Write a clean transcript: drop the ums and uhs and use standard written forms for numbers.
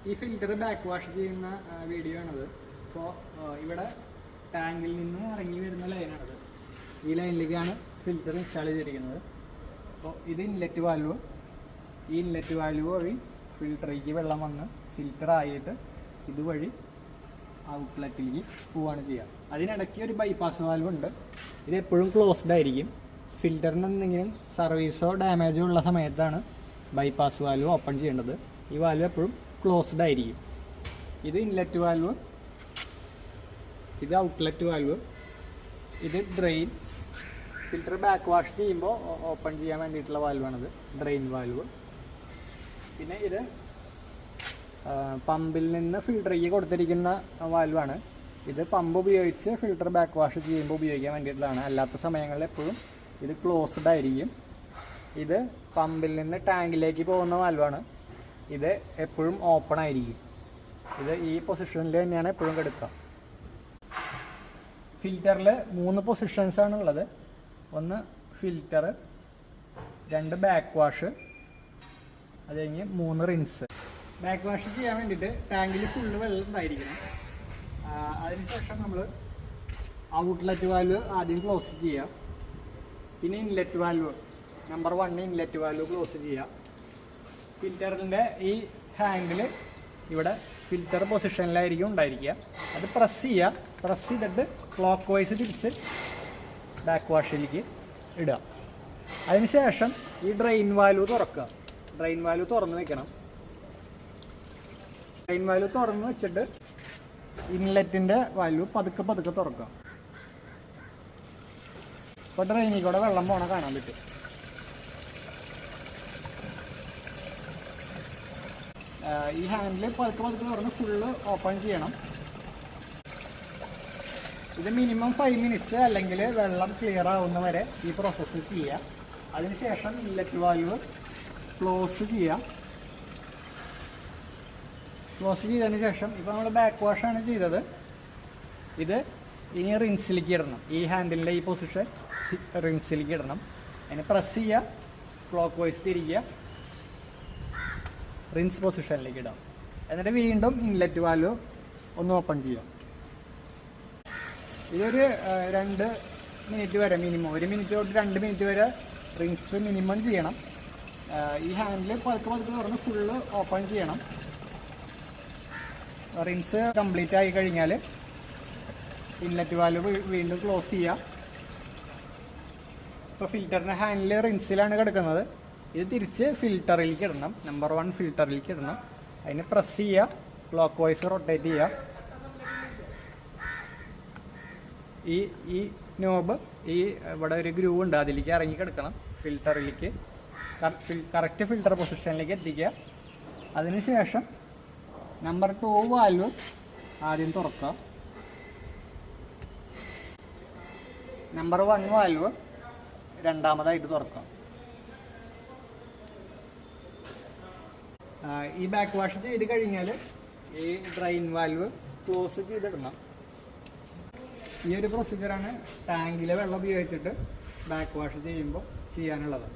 ഈ filter back wash ചെയ്യുന്ന video ആണത്. അപ്പോൾ ഇവിടെ ടാങ്കിൽ നിന്ന് ഇറങ്ങി വരുന്ന ലൈനാണത്. ഈ ലൈനിലേക്കാണ് ഫിൽറ്റർ ഇൻസ്റ്റാൾ ചെയ്തിരിക്കുന്നത്. അപ്പോൾ ഇത് ഇൻലെറ്റ് വാൽവ്. ഈ ഇൻലെറ്റ് വാൽവ് വഴി ഫിൽറ്ററിലേക്ക് വെള്ളം വന്ന് ഫിൽറ്ററായിട്ട് ഇതുവഴി ഔട്ട്ലെറ്റിലേക്ക് പോവുകയാണ് ചെയ്യുക. അതിനിടയ്ക്ക് ഒരു ബൈപ്പാസ് വാൽവ് ഉണ്ട്. ഇത് എപ്പോഴും ക്ലോസ്ഡ് ആയിരിക്കും. ഫിൽറ്ററിന് എന്തെങ്കിലും സർവീസോ ഡാമേജോ ഉള്ള സമയത്താണ് ബൈപ്പാസ് വാൽവ് ഓപ്പൺ ചെയ്യേണ്ടത്. ഈ വാൽവ് എപ്പോഴും ക്ലോസ്ഡ് ആയിരിക്കും. ഇത് ഇൻലെറ്റ് വാൽവ്, ഇത് ഔട്ട്ലെറ്റ് വാൽവ്, ഇത് ഡ്രെയിൻ. ഫിൽറ്റർ ബാക്ക് വാഷ് ചെയ്യുമ്പോൾ ഓപ്പൺ ചെയ്യാൻ വേണ്ടിയിട്ടുള്ള വാൽവാണിത്, ഡ്രെയിൻ വാൽവ്. പിന്നെ ഇത് പമ്പിൽ നിന്ന് ഫിൽറ്ററിലേക്ക് കൊടുത്തിരിക്കുന്ന വാൽവാണ്. ഇത് പമ്പ് ഉപയോഗിച്ച് ഫിൽറ്റർ ബാക്ക് വാഷ് ചെയ്യുമ്പോൾ ഉപയോഗിക്കാൻ വേണ്ടിയിട്ടുള്ളതാണ്. അല്ലാത്ത സമയങ്ങളിൽ എപ്പോഴും ഇത് ക്ലോസ്ഡ് ആയിരിക്കും. ഇത് പമ്പിൽ നിന്ന് ടാങ്കിലേക്ക് പോകുന്ന വാൽവാണ്. ഇത് എപ്പോഴും ഓപ്പൺ ആയിരിക്കും. ഇത് ഈ പൊസിഷനിൽ തന്നെയാണ് എപ്പോഴും കിടക്കുക. ഫിൽറ്ററിൽ 3 പൊസിഷൻസാണ് ഉള്ളത്. ഒന്ന് ഫിൽറ്റർ, 2 ബാക്ക് വാഷ്, അത് കഴിഞ്ഞ് 3 റിൻസ്. ബാക്ക് വാഷ് ചെയ്യാൻ വേണ്ടിയിട്ട് ടാങ്കിൽ ഫുള്ള് വെള്ളം ഉണ്ടായിരിക്കണം. അതിനുശേഷം നമ്മൾ ഔട്ട്ലെറ്റ് വാൽവ് ആദ്യം ക്ലോസ് ചെയ്യുക. പിന്നെ inlet valve number 1 inlet valve close ചെയ്യുക. ഫിൽറ്ററിൻ്റെ ഈ ഹാൻഡിൽ ഇവിടെ ഫിൽറ്റർ പൊസിഷനിലായിരിക്കും ഉണ്ടായിരിക്കുക. അത് പ്രസ് ചെയ്യുക. പ്രസ് ചെയ്തിട്ട് ക്ലോക്ക് വൈസ് തിരിച്ച് ബാക്ക് വാഷിലേക്ക് ഇടുക. അതിനുശേഷം ഈ ഡ്രെയിൻ വാൽവ് തുറക്കുക. ഡ്രെയിൻ വാൽവ് തുറന്ന് വെക്കണം. ഡ്രെയിൻ വാൽവ് തുറന്ന് വെച്ചിട്ട് ഇൻലെറ്റിൻ്റെ വാൽവ് പതുക്കെ പതുക്കെ തുറക്കുക. ഇപ്പോൾ ഡ്രെയിനിൽ കൂടെ വെള്ളം പോണ കാണാൻ പറ്റും. ഈ ഹാൻഡിൽ പതുക്കെ പതുക്കെ തുറന്ന് ഫുള്ള് ഓപ്പൺ ചെയ്യണം. ഇത് മിനിമം 5 മിനിറ്റ്സ് അല്ലെങ്കിൽ വെള്ളം ക്ലിയർ ആവുന്ന വരെ ഈ പ്രോസസ്സ് ചെയ്യുക. അതിനുശേഷം ഇൻലെറ്റ് വാൽവ് ക്ലോസ് ചെയ്യുക. ക്ലോസ് ചെയ്തതിന് ശേഷം ഇപ്പോൾ നമ്മൾ ബാക്ക് വാഷാണ് ചെയ്തത്. ഇത് ഇനി റിൻസിലേക്ക് ഇടണം. ഈ ഹാൻഡിലിൻ്റെ ഈ പൊസിഷൻ റിൻസിലേക്ക് ഇടണം. അതിന് പ്രസ് ചെയ്യുക, ക്ലോക്ക് വൈസ് തിരിക്കുക, റിൻസ് പൊസിഷനിലേക്ക് ഇടാം. എന്നിട്ട് വീണ്ടും ഇൻലെറ്റ് വാൽവ് ഒന്ന് ഓപ്പൺ ചെയ്യാം. ഇതൊരു 2 മിനിറ്റ് വരെ മിനിമം 1 മിനിറ്റ് തൊട്ട് 2 മിനിറ്റ് വരെ റിൻസ് മിനിമം ചെയ്യണം. ഈ ഹാൻഡിൽ പതുക്കെ പതുക്കെ തുറന്ന് ഫുള്ള് ഓപ്പൺ ചെയ്യണം. റിൻസ് കംപ്ലീറ്റ് ആയി കഴിഞ്ഞാൽ ഇൻലെറ്റ് വാൽവ് വീണ്ടും ക്ലോസ് ചെയ്യുക. ഇപ്പോൾ ഫിൽറ്ററിൻ്റെ ഹാൻഡിൽ റിൻസിലാണ് കിടക്കുന്നത്. ഇത് തിരിച്ച് ഫിൽറ്ററിലേക്ക് ഇടണം. നമ്പർ 1 ഫിൽറ്ററിലേക്ക് ഇടണം. അതിന് പ്രസ് ചെയ്യുക, ക്ലോക്ക് വൈസ് റൊട്ടേറ്റ് ചെയ്യുക. ഈ നോബ് ഈ ഇവിടെ ഒരു ഗ്രൂവ് ഉണ്ട്, അതിലേക്ക് ഇറങ്ങി കിടക്കണം. ഫിൽറ്ററിലേക്ക് കറക്റ്റ് ഫിൽറ്റർ പൊസിഷനിലേക്ക് എത്തിക്കുക. അതിനുശേഷം നമ്പർ 2 വാൽവ് ആദ്യം തുറക്കുക. നമ്പർ 1 വാൽവ് രണ്ടാമതായിട്ട് തുറക്കുക. ഈ ബാക്ക് വാഷ് ചെയ്ത് കഴിഞ്ഞാൽ ഈ ഡ്രെയിൻ വാൽവ് ക്ലോസ് ചെയ്തിടണം. ഈ ഒരു പ്രൊസീജിയറാണ് ടാങ്കിലെ വെള്ളം ഉപയോഗിച്ചിട്ട് ബാക്ക് വാഷ് ചെയ്യുമ്പോൾ ചെയ്യാനുള്ളത്.